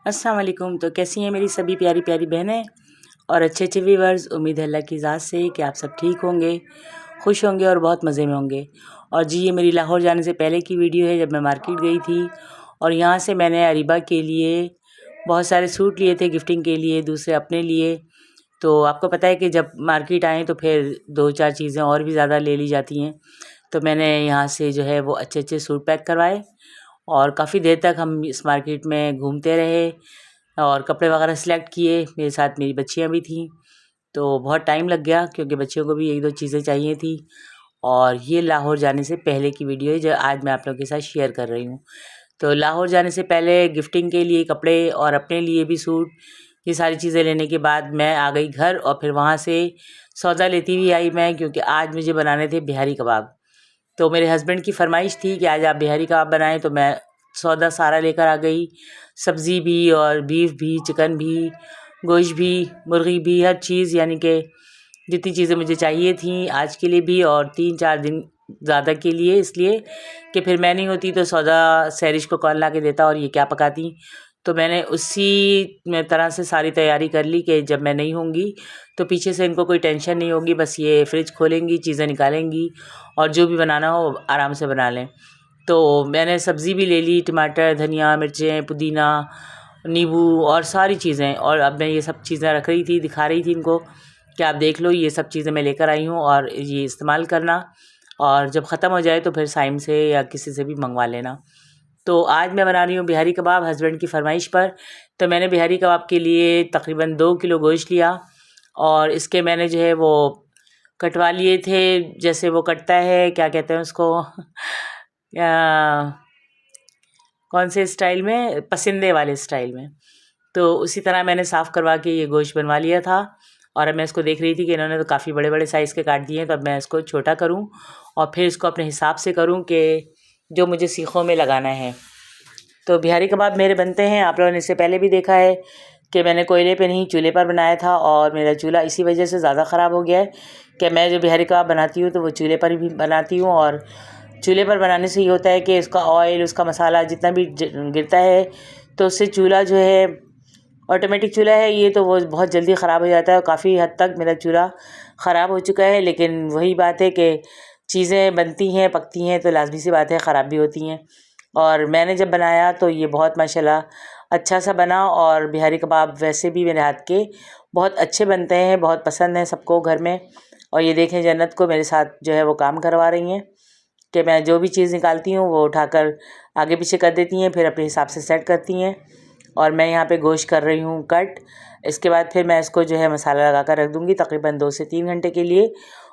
अस्सलाम वालेकुम। तो कैसी हैं मेरी सभी प्यारी प्यारी बहनें और अच्छे अच्छे व्यूवर्स। उम्मीद है अल्लाह की ज़ात से कि आप सब ठीक होंगे, खुश होंगे और बहुत मज़े में होंगे। और जी, ये मेरी लाहौर जाने से पहले की वीडियो है, जब मैं मार्केट गई थी और यहाँ से मैंने अरीबा के लिए बहुत सारे सूट लिए थे गिफ्टिंग के लिए, दूसरे अपने लिए। तो आपको पता है कि जब मार्केट आएँ तो फिर 2-4 चीज़ें और भी ज़्यादा ले ली जाती हैं। तो मैंने यहाँ से जो है वो अच्छे अच्छे सूट पैक करवाए और काफ़ी देर तक हम इस मार्केट में घूमते रहे और कपड़े वगैरह सेलेक्ट किए। मेरे साथ मेरी बच्चियाँ भी थीं, तो बहुत टाइम लग गया क्योंकि बच्चियों को भी 1-2 चीज़ें चाहिए थी। और ये लाहौर जाने से पहले की वीडियो है जो आज मैं आप लोगों के साथ शेयर कर रही हूँ। तो लाहौर जाने से पहले गिफ्टिंग के लिए कपड़े और अपने लिए भी सूट, ये सारी चीज़ें लेने के बाद मैं आ गई घर और फिर वहाँ से सौदा लेती हुई आई मैं, क्योंकि आज मुझे बनाने थे बिहारी कबाब। तो मेरे हस्बैंड की फरमाइश थी कि आज आप बिहारी कबाब बनाएं, तो मैं सौदा सारा लेकर आ गई। सब्ज़ी भी और बीफ भी, चिकन भी, गोश्त भी, मुर्गी भी, हर चीज़, यानी कि जितनी चीज़ें मुझे चाहिए थी आज के लिए भी और 3-4 दिन ज़्यादा के लिए, इसलिए कि फिर मैं नहीं होती तो सौदा सैरिश को कौन ला के देता और ये क्या पकाती। तो मैंने उसी में तरह से सारी तैयारी कर ली कि जब मैं नहीं होंगी तो पीछे से इनको कोई टेंशन नहीं होगी, बस ये फ्रिज खोलेंगी, चीज़ें निकालेंगी और जो भी बनाना हो आराम से बना लें। तो मैंने सब्ज़ी भी ले ली, टमाटर, धनिया, मिर्चें, पुदीना, नींबू और सारी चीज़ें। और अब मैं ये सब चीज़ें रख रही थी, दिखा रही थी इनको कि आप देख लो, ये सब चीज़ें मैं लेकर आई हूँ और ये इस्तेमाल करना, और जब ख़त्म हो जाए तो फिर साइम से या किसी से भी मंगवा लेना। तो आज मैं बना रही हूँ बिहारी कबाब हस्बैंड की फरमाइश पर। तो मैंने बिहारी कबाब के लिए तकरीबन 2 किलो गोश्त लिया और इसके मैंने जो है वो कटवा लिए थे, जैसे वो कटता है, क्या कहते हैं उसको कौन से स्टाइल में, पसंदे वाले स्टाइल में। तो उसी तरह मैंने साफ़ करवा के ये गोश्त बनवा लिया था। और अब मैं इसको देख रही थी कि इन्होंने तो काफ़ी बड़े बड़े साइज़ के काट दिए हैं, तो अब मैं इसको छोटा करूं और फिर इसको अपने हिसाब से करूं कि जो मुझे सीखों में लगाना है। तो बिहारी कबाब मेरे बनते हैं, आप लोगों ने इससे पहले भी देखा है कि मैंने कोयले पे नहीं चूल्हे पर बनाया था, और मेरा चूल्हा इसी वजह से ज़्यादा ख़राब हो गया है कि मैं जो बिहारी कबाब बनाती हूँ तो वो चूल्हे पर भी बनाती हूँ। और चूल्हे पर बनाने से ये होता है कि उसका ऑयल, उसका मसाला जितना भी गिरता है तो उससे चूल्हा जो है, ऑटोमेटिक चूल्हा है ये, तो वो बहुत जल्दी ख़राब हो जाता है। और काफ़ी हद तक मेरा चूल्हा ख़राब हो चुका है, लेकिन वही बात है कि चीज़ें बनती हैं, पकती हैं, तो लाजमी सी बात है ख़राब भी होती हैं। और मैंने जब बनाया तो ये बहुत माशाल्लाह अच्छा सा बना। और बिहारी कबाब वैसे भी मेरे हाथ के बहुत अच्छे बनते हैं, बहुत पसंद हैं सबको घर में। और ये देखें, जन्नत को मेरे साथ जो है वो काम करवा रही हैं कि मैं जो भी चीज़ निकालती हूँ वो उठाकर आगे पीछे कर देती हैं, फिर अपने हिसाब से सेट करती हैं। और मैं यहाँ पे गोश्त कर रही हूँ कट। इसके बाद फिर मैं इसको जो है मसाला लगा कर रख दूँगी तकरीबन 2 से 3 घंटे के लिए।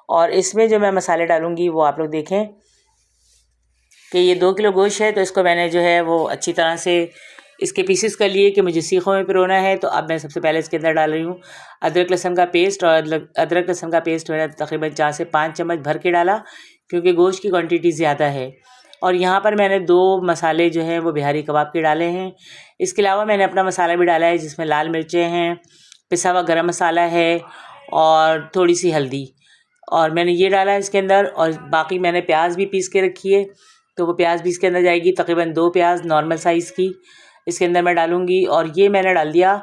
और इसमें जो मैं मसाले डालूँगी वो आप लोग देखें कि ये 2 किलो गोश्त है, तो इसको मैंने जो है वो अच्छी तरह से इसके पीसेस कर लिए कि मुझे सीखों में पिरोना है। तो अब मैं सबसे पहले इसके अंदर डाल रही हूँ अदरक लहसुन का पेस्ट। और अदरक लहसुन का पेस्ट मैंने तकरीबन 4 से 5 चम्मच भर के डाला, क्योंकि गोश्त की क्वांटिटी ज़्यादा है। और यहाँ पर मैंने 2 मसाले जो हैं वो बिहारी कबाब के डाले हैं। इसके अलावा मैंने अपना मसाला भी डाला है, जिसमें लाल मिर्चें हैं, पिसा हुआ गरम मसाला है और थोड़ी सी हल्दी, और मैंने ये डाला है इसके अंदर। और बाकी मैंने प्याज भी पीस के रखी है, तो वो प्याज भी इसके अंदर जाएगी, तकरीबन 2 प्याज नॉर्मल साइज़ की इसके अंदर मैं डालूँगी। और ये मैंने डाल दिया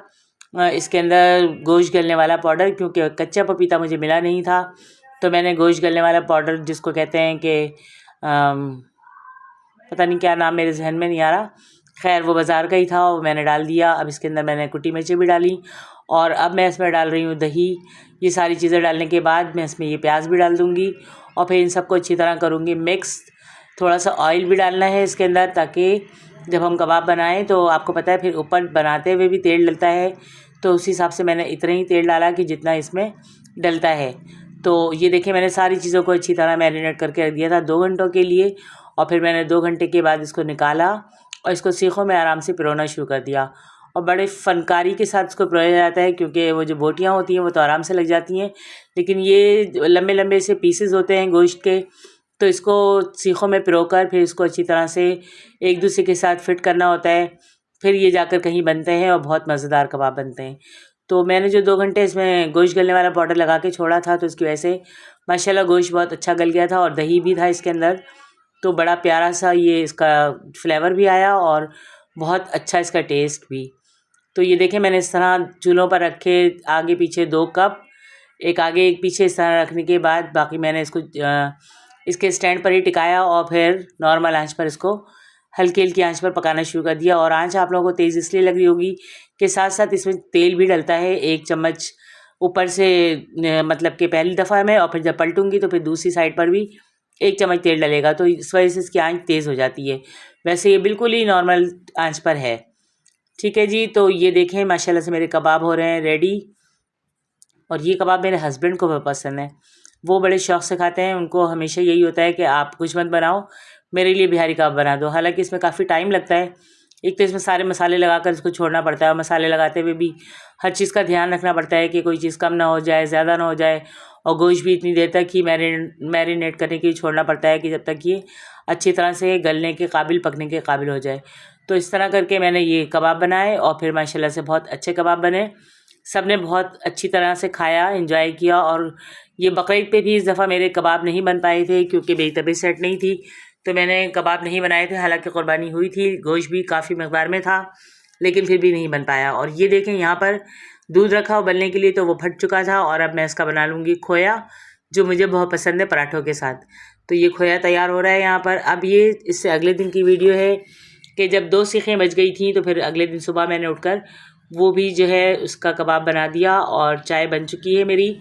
इसके अंदर गोश्त गलने वाला पाउडर, क्योंकि कच्चा पपीता मुझे मिला नहीं था। तो मैंने गोश्त गलने वाला पाउडर, जिसको कहते हैं कि पता नहीं क्या नाम, मेरे जहन में नहीं आ रहा, खैर वो बाज़ार का ही था, वो मैंने डाल दिया। अब इसके अंदर मैंने कुटी मिर्ची भी डाली और अब मैं इसमें डाल रही हूँ दही। ये सारी चीज़ें डालने के बाद मैं इसमें ये प्याज भी डाल दूँगी और फिर इन सबको अच्छी तरह करूँगी मिक्स। थोड़ा सा ऑयल भी डालना है इसके अंदर, ताकि जब हम कबाब बनाएं तो आपको पता है फिर ऊपर बनाते हुए भी तेल डलता है, तो उस हिसाब से मैंने इतना ही तेल डाला कि जितना इसमें डलता है। तो ये देखिए, मैंने सारी चीज़ों को अच्छी तरह मैरिनेट करके रख दिया था 2 घंटों के लिए। और फिर मैंने 2 घंटे के बाद इसको निकाला और इसको सीखों में आराम से पिरोना शुरू कर दिया। और बड़े फ़नकारी के साथ इसको पिरोया जाता है, क्योंकि वो जो बोटियाँ होती हैं वो तो आराम से लग जाती हैं, लेकिन ये लंबे लंबे से पीसेस होते हैं गोश्त के, तो इसको सीखों में पिरोकर फिर इसको अच्छी तरह से एक दूसरे के साथ फिट करना होता है, फिर ये जाकर कहीं बनते हैं और बहुत मज़ेदार कबाब बनते हैं। तो मैंने जो 2 घंटे इसमें गोश्त गलने वाला पाउडर लगा के छोड़ा था, तो इसकी वजह से माशाल्लाह गोश्त बहुत अच्छा गल गया था और दही भी था इसके अंदर, तो बड़ा प्यारा सा ये इसका फ्लेवर भी आया और बहुत अच्छा इसका टेस्ट भी। तो ये देखें मैंने इस तरह चूल्हों पर रखे आगे पीछे 2 कप, एक आगे एक पीछे इस तरह रखने के बाद बाकी मैंने इसको इसके स्टैंड पर ही टिकाया और फिर नॉर्मल आंच पर इसको हल्की हल्की आंच पर पकाना शुरू कर दिया। और आंच आप लोगों को तेज़ इसलिए लग रही होगी कि साथ साथ इसमें तेल भी डलता है 1 चम्मच ऊपर से, मतलब कि पहली दफ़ा में, और फिर जब पलटूंगी तो फिर दूसरी साइड पर भी 1 चम्मच तेल डलेगा, तो इस वजह से इसकी आंच तेज़ हो जाती है। वैसे ये बिल्कुल ही नॉर्मल आंच पर है। ठीक है जी, तो ये देखें माशाल्लाह से मेरे कबाब हो रहे हैं रेडी। और ये कबाब मेरे हस्बैंड को बहुत पसंद है, वो बड़े शौक़ से खाते हैं। उनको हमेशा यही होता है कि आप कुछ मत बनाओ, मेरे लिए बिहारी कबाब बना दो। हालांकि इसमें काफ़ी टाइम लगता है, एक तो इसमें सारे मसाले लगाकर इसको छोड़ना पड़ता है, और मसाले लगाते हुए भी हर चीज़ का ध्यान रखना पड़ता है कि कोई चीज़ कम ना हो जाए, ज़्यादा ना हो जाए। और गोश्त भी इतनी देर तक ही मैरिनेट करने के लिए छोड़ना पड़ता है कि जब तक ये अच्छी तरह से गलने के काबिल, पकने के काबिल हो जाए। तो इस तरह करके मैंने ये कबाब बनाए और फिर माशाल्लाह से बहुत अच्छे कबाब बने। सब ने बहुत अच्छी तरह से खाया, एंजॉय किया। और ये बकरीद पे भी इस दफ़ा मेरे कबाब नहीं बन पाए थे क्योंकि मेरी तबीयत सेट नहीं थी, तो मैंने कबाब नहीं बनाए थे। हालांकि कुर्बानी हुई थी, गोश्त भी काफ़ी मकदार में था, लेकिन फिर भी नहीं बन पाया। और ये देखें यहाँ पर दूध रखा उबलने के लिए, तो वो फट चुका था। और अब मैं इसका बना लूँगी खोया, जो मुझे बहुत पसंद है पराठों के साथ। तो ये खोया तैयार हो रहा है यहाँ पर। अब ये इससे अगले दिन की वीडियो है कि जब 2 सीखें बच गई थी, तो फिर अगले दिन सुबह मैंने उठकर वो भी जो है उसका कबाब बना दिया। और चाय बन चुकी है मेरी।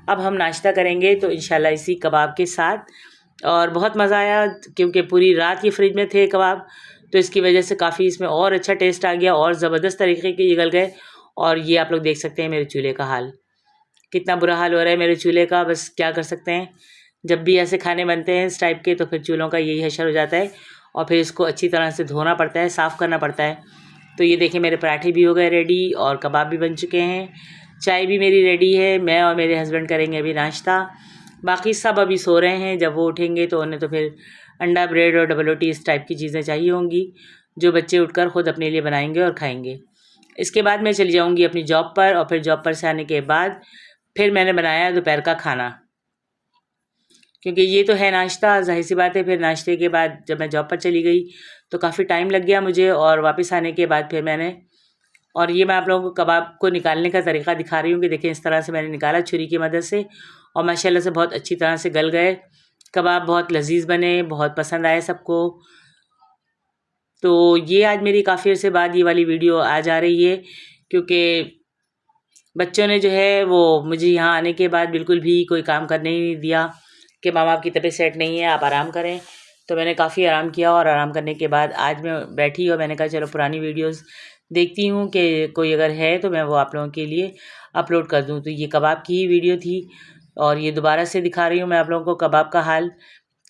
अब हम नाश्ता करेंगे तो इंशाल्लाह इसी कबाब के साथ। और बहुत मज़ा आया क्योंकि पूरी रात ये फ्रिज में थे कबाब, तो इसकी वजह से काफ़ी इसमें और अच्छा टेस्ट आ गया और ज़बरदस्त तरीके के ये गल गए। और ये आप लोग देख सकते हैं मेरे चूल्हे का हाल, कितना बुरा हाल हो रहा है मेरे चूल्हे का। बस क्या कर सकते हैं, जब भी ऐसे खाने बनते हैं इस टाइप के, तो फिर चूल्हों का यही हशर हो जाता है। और फिर इसको अच्छी तरह से धोना पड़ता है, साफ़ करना पड़ता है। तो ये देखिए मेरे पराठे भी हो गए रेडी और कबाब भी बन चुके हैं, चाय भी मेरी रेडी है। मैं और मेरे हस्बैंड करेंगे अभी नाश्ता, बाकी सब अभी सो रहे हैं। जब वो उठेंगे तो उन्हें तो फिर अंडा ब्रेड और डबल रोटी इस टाइप की चीज़ें चाहिए होंगी, जो बच्चे उठकर ख़ुद अपने लिए बनाएंगे और खाएंगे। इसके बाद मैं चली जाऊंगी अपनी जॉब पर, और फिर जॉब पर से आने के बाद फिर मैंने बनाया दोपहर का खाना, क्योंकि ये तो है नाश्ता, जाहिर सी बात है। फिर नाश्ते के बाद जब मैं जॉब पर चली गई तो काफ़ी टाइम लग गया मुझे, और वापस आने के बाद फिर मैंने, और ये मैं आप लोगों को कबाब को निकालने का तरीका दिखा रही हूँ कि देखें इस तरह से मैंने निकाला छुरी की मदद से, और माशाल्लाह से बहुत अच्छी तरह से गल गए कबाब, बहुत लजीज बने, बहुत पसंद आए सबको। तो ये आज मेरी काफ़ी अर्से बाद ये वाली वीडियो आ जा रही है, क्योंकि बच्चों ने जो है वो मुझे यहाँ आने के बाद बिल्कुल भी कोई काम करने ही नहीं दिया कि मामा आपकी तबीयत सेट नहीं है, आप आराम करें। तो मैंने काफ़ी आराम किया, और आराम करने के बाद आज मैं बैठी और मैंने कहा चलो पुरानी वीडियोस देखती हूँ कि कोई अगर है तो मैं वो आप लोगों के लिए अपलोड कर दूँ। तो ये कबाब की ही वीडियो थी, और ये दोबारा से दिखा रही हूँ मैं आप लोगों को कबाब का हाल,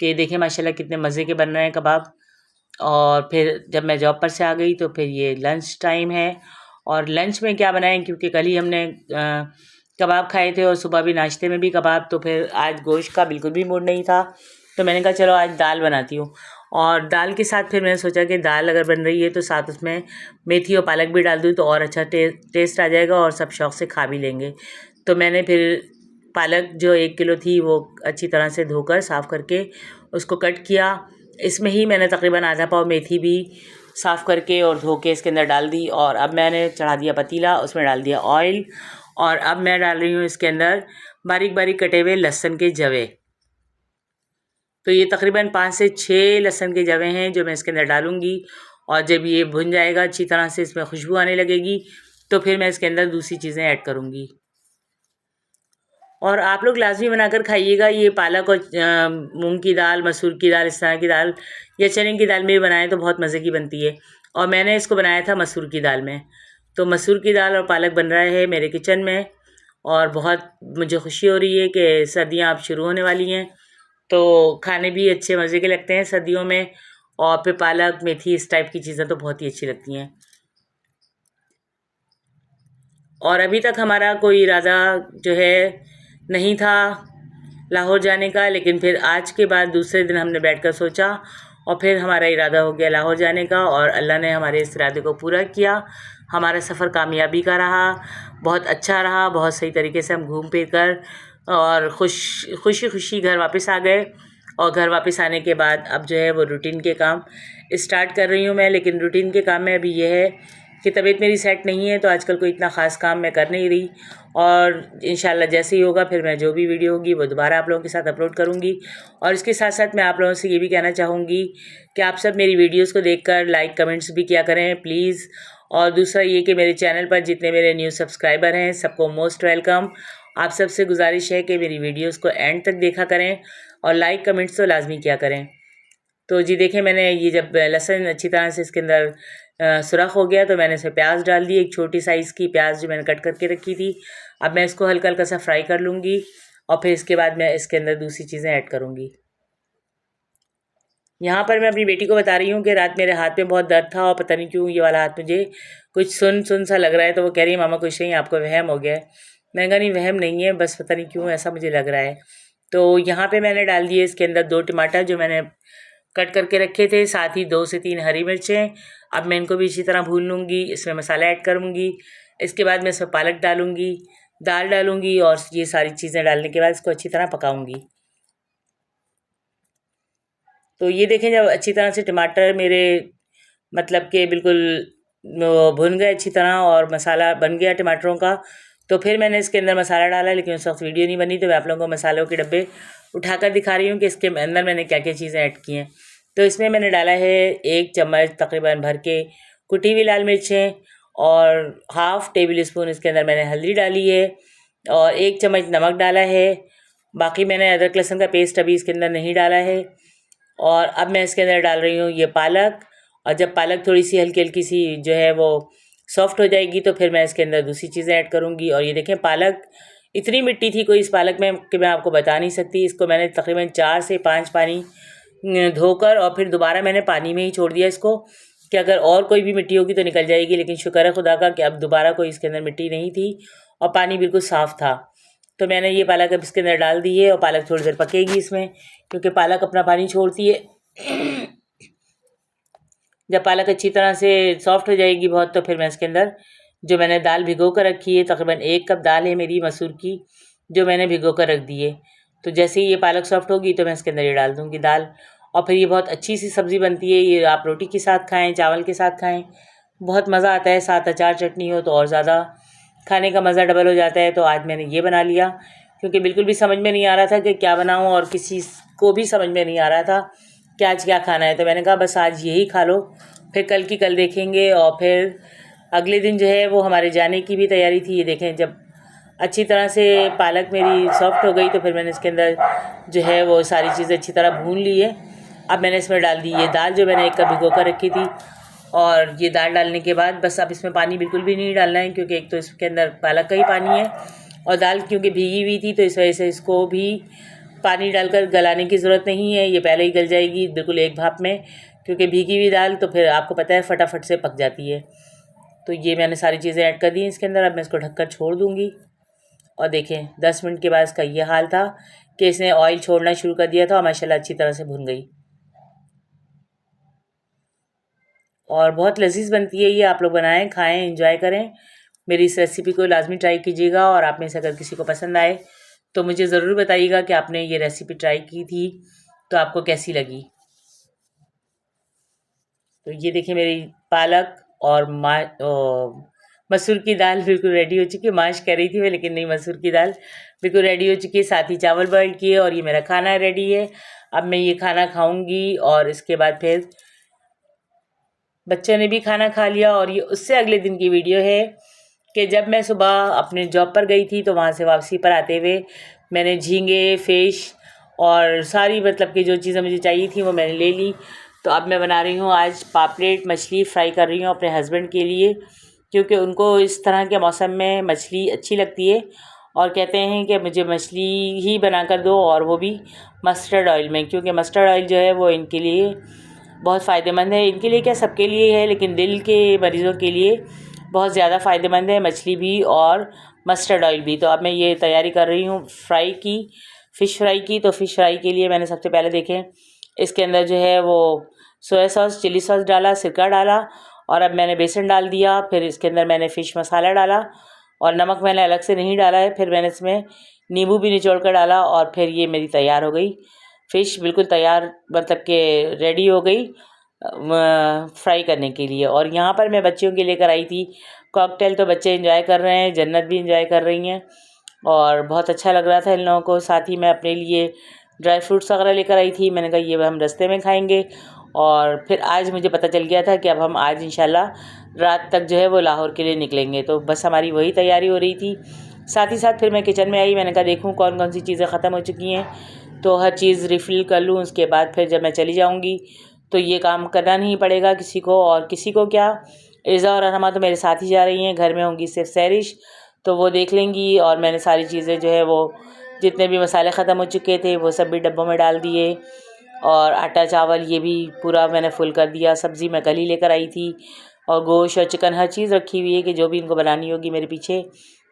कि देखें माशाल्लाह कितने मज़े के बन रहे हैं कबाब। और फिर जब मैं जॉब पर से आ गई तो फिर ये लंच टाइम है, और लंच में क्या बनाएं, क्योंकि कल ही हमने कबाब खाए थे और सुबह भी नाश्ते में भी कबाब, तो फिर आज गोश्त का बिल्कुल भी मूड नहीं था। तो मैंने कहा चलो आज दाल बनाती हूँ, और दाल के साथ फिर मैंने सोचा कि दाल अगर बन रही है तो साथ उसमें मेथी और पालक भी डाल दूँ तो और अच्छा टेस्ट आ जाएगा, और सब शौक़ से खा भी लेंगे। तो मैंने फिर पालक जो 1 किलो थी वो अच्छी तरह से धोकर साफ़ करके उसको कट किया। इसमें ही मैंने तकरीबन आधा पाव मेथी भी साफ़ करके और धो के इसके अंदर डाल दी। और अब मैंने चढ़ा दिया पतीला, उसमें डाल दिया ऑयल, और अब मैं डाल रही हूँ इसके अंदर बारीक बारीक कटे हुए लहसुन के जवे। तो ये तकरीबन 5 से 6 लहसुन के जवे हैं जो मैं इसके अंदर डालूँगी। और जब ये भुन जाएगा अच्छी तरह से, इसमें खुशबू आने लगेगी, तो फिर मैं इसके अंदर दूसरी चीज़ें ऐड करूँगी। और आप लोग लाजमी बनाकर खाइएगा ये पालक और मूंग की दाल, मसूर की दाल, इस तरह की दाल या चने की दाल में भी बनाएं तो बहुत मज़े की बनती है। और मैंने इसको बनाया था मसूर की दाल में। तो मसूर की दाल और पालक बन रहा है मेरे किचन में, और बहुत मुझे खुशी हो रही है कि सर्दियाँ अब शुरू होने वाली हैं, तो खाने भी अच्छे मज़े के लगते हैं सर्दियों में। और फिर पालक, मेथी, इस टाइप की चीज़ें तो बहुत ही अच्छी लगती हैं। और अभी तक हमारा कोई इरादा जो है नहीं था लाहौर जाने का, लेकिन फिर आज के बाद दूसरे दिन हमने बैठकर सोचा और फिर हमारा इरादा हो गया लाहौर जाने का, और अल्लाह ने हमारे इस इरादे को पूरा किया। हमारा सफ़र कामयाबी का रहा, बहुत अच्छा रहा, बहुत सही तरीके से हम घूम फिर कर और खुशी खुशी घर वापस आ गए। और घर वापस आने के बाद अब जो है वो रूटीन के काम स्टार्ट कर रही हूँ मैं। लेकिन रूटीन के काम में अभी ये है कि तबीयत मेरी सेट नहीं है, तो आजकल कोई इतना ख़ास काम मैं कर नहीं रही। और इंशाल्लाह जैसे ही होगा फिर मैं जो भी वीडियो होगी वो दोबारा आप लोगों के साथ अपलोड करूँगी। और इसके साथ साथ मैं आप लोगों से ये भी कहना चाहूँगी कि आप सब मेरी वीडियोज़ को देखकर लाइक कमेंट्स भी किया करें प्लीज़। और दूसरा ये कि मेरे चैनल पर जितने मेरे न्यू सब्सक्राइबर हैं सबको मोस्ट वेलकम। आप सबसे गुजारिश है कि मेरी वीडियोज़ को एंड तक देखा करें और लाइक कमेंट्स तो लाजमी किया करें। तो जी देखें, मैंने ये जब लहसुन अच्छी तरह से इसके अंदर सुरख हो गया तो मैंने इसमें प्याज डाल दी, एक छोटी साइज़ की प्याज जो मैंने कट करके रखी थी। अब मैं इसको हल्का हल्का सा फ्राई कर लूँगी और फिर इसके बाद मैं इसके अंदर दूसरी चीज़ें ऐड करूँगी। यहाँ पर मैं अपनी बेटी को बता रही हूँ कि रात मेरे हाथ में बहुत दर्द था और पता नहीं क्यों ये वाला हाथ मुझे कुछ सुन सुन सा लग रहा है। तो वो कह रही है मामा कुछ नहीं, आपको वहम हो गया है। मैं कहा नहीं वहम नहीं है, बस पता नहीं क्यों ऐसा मुझे लग रहा है। तो यहाँ पे मैंने डाल दिए इसके अंदर 2 टमाटर जो मैंने कट करके रखे थे, साथ ही 2 से 3 हरी मिर्चें। अब मैं इनको भी इसी तरह भून लूँगी, इसमें मसाला ऐड करूँगी। इसके बाद मैं इसमें पालक डालूँगी, दाल डालूँगी और ये सारी चीज़ें डालने के बाद इसको अच्छी तरह पकाऊँगी। तो ये देखें जब अच्छी तरह से टमाटर मेरे मतलब कि बिल्कुल भुन गए अच्छी तरह और मसाला बन गया टमाटरों का, तो फिर मैंने इसके अंदर मसाला डाला। लेकिन उस वक्त वीडियो नहीं बनी तो मैं आप लोगों को मसालों के डब्बे उठाकर दिखा रही हूँ कि इसके अंदर मैंने क्या क्या चीज़ें ऐड की हैं। तो इसमें मैंने डाला है 1 चम्मच तकरीबन भर के कुटी हुई लाल मिर्चें और हाफ़ टेबल स्पून इसके अंदर मैंने हल्दी डाली है और 1 चम्मच नमक डाला है। बाकी मैंने अदरक लहसुन का पेस्ट अभी इसके अंदर नहीं डाला है। और अब मैं इसके अंदर डाल रही हूँ ये पालक। और जब पालक थोड़ी सी हल्की हल्की सी जो है वो सॉफ्ट हो जाएगी तो फिर मैं इसके अंदर दूसरी चीज़ें ऐड करूँगी। और ये देखें पालक इतनी मिट्टी थी कोई इस पालक में कि मैं आपको बता नहीं सकती। इसको मैंने तकरीबन 4 से 5 पानी धोकर और फिर दोबारा मैंने पानी में ही छोड़ दिया इसको कि अगर और कोई भी मिट्टी होगी तो निकल जाएगी। लेकिन शुक्र है खुदा का कि अब दोबारा कोई इसके अंदर मिट्टी नहीं थी और पानी बिल्कुल साफ़ था। तो मैंने ये पालक अब इसके अंदर डाल दी है और पालक थोड़ी देर पकेगी इसमें, क्योंकि पालक अपना पानी छोड़ती है। जब पालक अच्छी तरह से सॉफ्ट हो जाएगी बहुत तो फिर मैं इसके अंदर जो मैंने दाल भिगो कर रखी है, तकरीबन 1 कप दाल है मेरी मसूर की जो मैंने भिगो कर रख दी है। तो जैसे ही ये पालक सॉफ्ट होगी तो मैं इसके अंदर ये डाल दूँगी दाल। और फिर ये बहुत अच्छी सी सब्ज़ी बनती है। ये आप रोटी के साथ खाएँ, चावल के साथ खाएँ, बहुत मज़ा आता है। साथ अचार चटनी हो तो और ज़्यादा खाने का मज़ा डबल हो जाता है। तो आज मैंने ये बना लिया क्योंकि बिल्कुल भी समझ में नहीं आ रहा था कि क्या बनाऊँ और किसी को भी समझ में नहीं आ रहा था कि आज क्या खाना है। तो मैंने कहा बस आज यही खा लो, फिर कल की कल देखेंगे। और फिर अगले दिन जो है वो हमारे जाने की भी तैयारी थी। ये देखें जब अच्छी तरह से पालक मेरी सॉफ्ट हो गई तो फिर मैंने इसके अंदर जो है वो सारी चीज़ें अच्छी तरह भून ली है। अब मैंने इसमें डाल दी ये दाल जो मैंने 1 कप भिगो कर रखी थी। और ये दाल डालने के बाद बस अब इसमें पानी बिल्कुल भी नहीं डालना है, क्योंकि एक तो इसके अंदर पालक का ही पानी है और दाल क्योंकि भीगी हुई थी तो इस वजह से इसको भी पानी डालकर गलाने की ज़रूरत नहीं है। ये पहले ही गल जाएगी बिल्कुल एक भाप में, क्योंकि भीगी हुई दाल तो फिर आपको पता है फटाफट से पक जाती है। तो ये मैंने सारी चीज़ें ऐड कर दी इसके अंदर। अब मैं इसको ढककर छोड़ दूँगी। और देखें 10 मिनट के बाद इसका ये हाल था कि इसने ऑयल छोड़ना शुरू कर दिया था और माशाल्लाह अच्छी तरह से भुन गई और बहुत लजीज बनती है ये। आप लोग बनाएं, खाएं, एंजॉय करें। मेरी इस रेसिपी को लाजमी ट्राई कीजिएगा और आप में से अगर किसी को पसंद आए तो मुझे ज़रूर बताइएगा कि आपने ये रेसिपी ट्राई की थी तो आपको कैसी लगी। तो ये देखिए मेरी पालक और मसूर की दाल बिल्कुल रेडी हो चुकी है। माश कह रही थी मैं, लेकिन नहीं, मसूर की दाल बिल्कुल रेडी हो चुकी है। साथ ही चावल बॉयल किए और ये मेरा खाना रेडी है। अब मैं ये खाना खाऊंगी और इसके बाद फिर बच्चों ने भी खाना खा लिया। और ये उससे अगले दिन की वीडियो है कि जब मैं सुबह अपने जॉब पर गई थी तो वहाँ से वापसी पर आते हुए मैंने झींगे, फ़िश और सारी मतलब कि जो चीज़ें मुझे चाहिए थी वो मैंने ले ली। तो अब मैं बना रही हूँ आज पापलेट मछली फ्राई कर रही हूँ अपने हस्बैंड के लिए, क्योंकि उनको इस तरह के मौसम में मछली अच्छी लगती है और कहते हैं कि मुझे मछली ही बना कर दो, और वो भी मस्टर्ड ऑयल में, क्योंकि मस्टर्ड ऑयल जो है वो इनके लिए बहुत फ़ायदेमंद है। इनके लिए क्या, सबके लिए है, लेकिन दिल के मरीज़ों के लिए बहुत ज़्यादा फ़ायदेमंद है मछली भी और मस्टर्ड ऑयल भी। तो अब मैं ये तैयारी कर रही हूँ फ्राई की, फ़िश फ्राई की। तो फ़िश फ्राई के लिए मैंने सबसे पहले देखें इसके अंदर जो है वो सोया सॉस, चिली सॉस डाला, सिरका डाला और अब मैंने बेसन डाल दिया। फिर इसके अंदर मैंने फ़िश मसाला डाला और नमक मैंने अलग से नहीं डाला है। फिर मैंने इसमें नींबू भी निचोड़ कर डाला और फिर ये मेरी तैयार हो गई फ़िश, बिल्कुल तैयार, मतलब कि रेडी हो गई फ्राई करने के लिए। और यहाँ पर मैं बच्चियों के लेकर आई थी कॉकटेल, तो बच्चे एंजॉय कर रहे हैं, जन्नत भी एंजॉय कर रही हैं और बहुत अच्छा लग रहा था इन लोगों को। साथ ही मैं अपने लिए ड्राई फ्रूट्स वगैरह लेकर आई थी। मैंने कहा ये हम रास्ते में खाएंगे। और फिर आज मुझे पता चल गया था कि अब हम आज इंशाल्लाह रात तक जो है वो लाहौर के लिए निकलेंगे, तो बस हमारी वही तैयारी हो रही थी। साथ ही साथ फिर मैं किचन में आई, मैंने कहा देखूँ कौन कौन सी चीज़ें ख़त्म हो चुकी हैं, तो हर चीज़ रिफ़िल कर लूँ। उसके बाद फिर जब मैं चली जाऊँगी तो ये काम करना नहीं पड़ेगा किसी को। और किसी को क्या, इज़ा और अरमा तो मेरे साथ ही जा रही हैं, घर में होंगी सिर्फ सैरिश, तो वो देख लेंगी। और मैंने सारी चीज़ें जो है वो जितने भी मसाले ख़त्म हो चुके थे वो सब भी डब्बों में डाल दिए। और आटा चावल ये भी पूरा मैंने फुल कर दिया। सब्ज़ी मैं कल ही लेकर आई थी और गोश्त और चिकन हर चीज़ रखी हुई है कि जो भी इनको बनानी होगी मेरे पीछे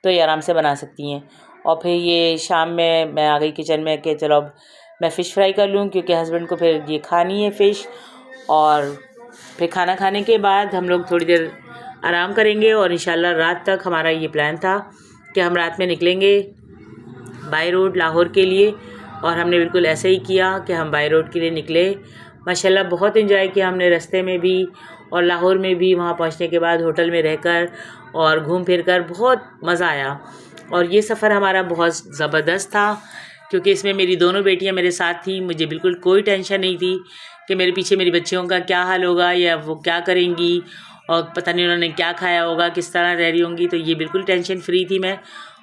तो ये आराम से बना सकती हैं। और फिर ये शाम में मैं आ गई किचन में कि चलो अब मैं फ़िश फ्राई कर लूँ, क्योंकि हस्बैंड को फिर ये खानी है फ़िश। और फिर खाना खाने के बाद हम लोग थोड़ी देर आराम करेंगे और इंशाल्लाह रात तक हमारा ये प्लान था कि हम रात में निकलेंगे बाई रोड लाहौर के लिए। और हमने बिल्कुल ऐसे ही किया कि हम बाई रोड के लिए निकले। माशाल्लाह बहुत एंजॉय किया हमने रास्ते में भी और लाहौर में भी। वहाँ पहुँचने के बाद होटल में रहकर और घूम फिर कर बहुत मज़ा आया। और ये सफ़र हमारा बहुत ज़बरदस्त था, क्योंकि इसमें मेरी दोनों बेटियां मेरे साथ थी। मुझे बिल्कुल कोई टेंशन नहीं थी कि मेरे पीछे मेरी बच्चियों का क्या हाल होगा या वो क्या करेंगी और पता नहीं उन्होंने क्या खाया होगा, किस तरह रह रही होंगी। तो ये बिल्कुल टेंशन फ्री थी मैं।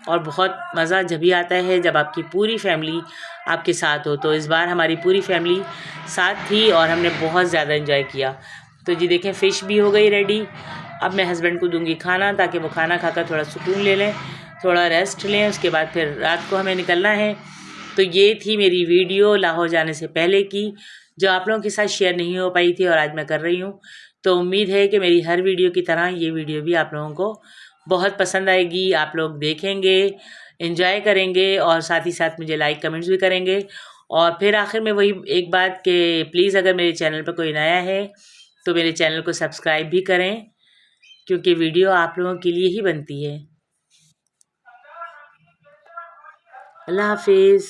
और बहुत मज़ा जब भी आता है जब आपकी पूरी फैमिली आपके साथ हो। तो इस बार हमारी पूरी फैमिली साथ थी और हमने बहुत ज़्यादा एंजॉय किया। तो जी देखें फ़िश भी हो गई रेडी। अब मैं हस्बैंड को दूंगी खाना, ताकि वो खाना खाकर थोड़ा सुकून ले लें, थोड़ा रेस्ट लें। उसके बाद फिर रात को हमें निकलना है। तो ये थी मेरी वीडियो लाहौर जाने से पहले की, जो आप लोगों के साथ शेयर नहीं हो पाई थी और आज मैं कर रही हूँ। तो उम्मीद है कि मेरी हर वीडियो की तरह ये वीडियो भी आप लोगों को बहुत पसंद आएगी। आप लोग देखेंगे, एंजॉय करेंगे और साथ ही साथ मुझे लाइक कमेंट्स भी करेंगे। और फिर आखिर में वही एक बात कि प्लीज़ अगर मेरे चैनल पर कोई नया है तो मेरे चैनल को सब्सक्राइब भी करें, क्योंकि वीडियो आप लोगों के लिए ही बनती है। अल्लाह हाफिज़।